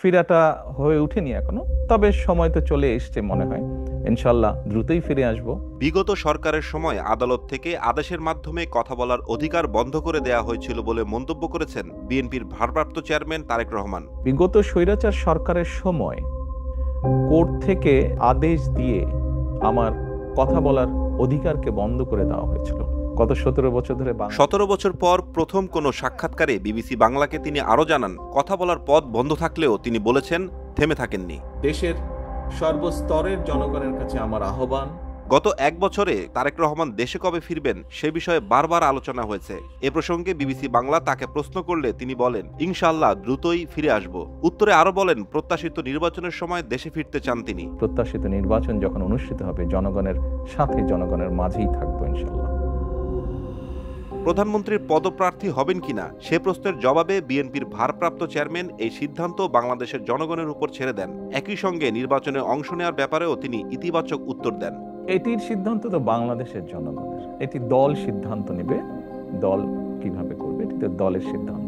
ফিরাটা হয়ে ওঠেনি এখনো, তবে সময় তো চলে এসছে মনে হয়। ইনশাল্লাহ দ্রুতই ফিরে আসব। বিগত সরকারের সময় আদালত থেকে আদেশের মাধ্যমে কথা বলার অধিকার বন্ধ করে দেয়া হয়েছিল বলে মন্তব্য করেছেন বিএনপির ভারপ্রাপ্ত চেয়ারম্যান তারেক রহমান। বিগত স্বৈরাচার সরকারের সময় কোর্ট থেকে আদেশ দিয়ে আমার কথা বলার অধিকারকে বন্ধ করে দেওয়া হয়েছিল। গত 17 বছর ধরে 17 বছর পর প্রথম কোনো সাক্ষাৎকারে বিবিসি বাংলাকে তিনি আরও জানান, কথা বলার পথ বন্ধ থাকলেও তিনি বলেছেন থেমে থাকেননি। দেশের সর্বস্তরের জনগণের কাছে আমার আহ্বান, গত এক বছরে তারেক রহমান দেশে কবে ফিরবেন সে বিষয়ে বারবার আলোচনা হয়েছে। এ প্রসঙ্গে বিবিসি বাংলা তাকে প্রশ্ন করলে তিনি বলেন, ইনশাআল্লাহ দ্রুতই ফিরে আসব। উত্তরে আরো বলেন, প্রত্যাশিত নির্বাচনের সময় দেশে ফিরতে চান তিনি। প্রত্যাশিত নির্বাচন যখন অনুষ্ঠিত হবে জনগণের সাথে, জনগণের মাঝেই থাকবো ইনশাল্লাহ। প্রধানমন্ত্রীর পদপ্রার্থী হবেন কিনা সে প্রশ্নের জবাবে বিএনপির ভারপ্রাপ্ত চেয়ারম্যান এই সিদ্ধান্ত বাংলাদেশের জনগণের উপর ছেড়ে দেন। একই সঙ্গে নির্বাচনে অংশ নেওয়ার ব্যাপারেও তিনি ইতিবাচক উত্তর দেন। এটির সিদ্ধান্ত তো বাংলাদেশের জনগণের, এটি দল সিদ্ধান্ত নেবে, দল কিভাবে করবে এটি তো দলের সিদ্ধান্ত।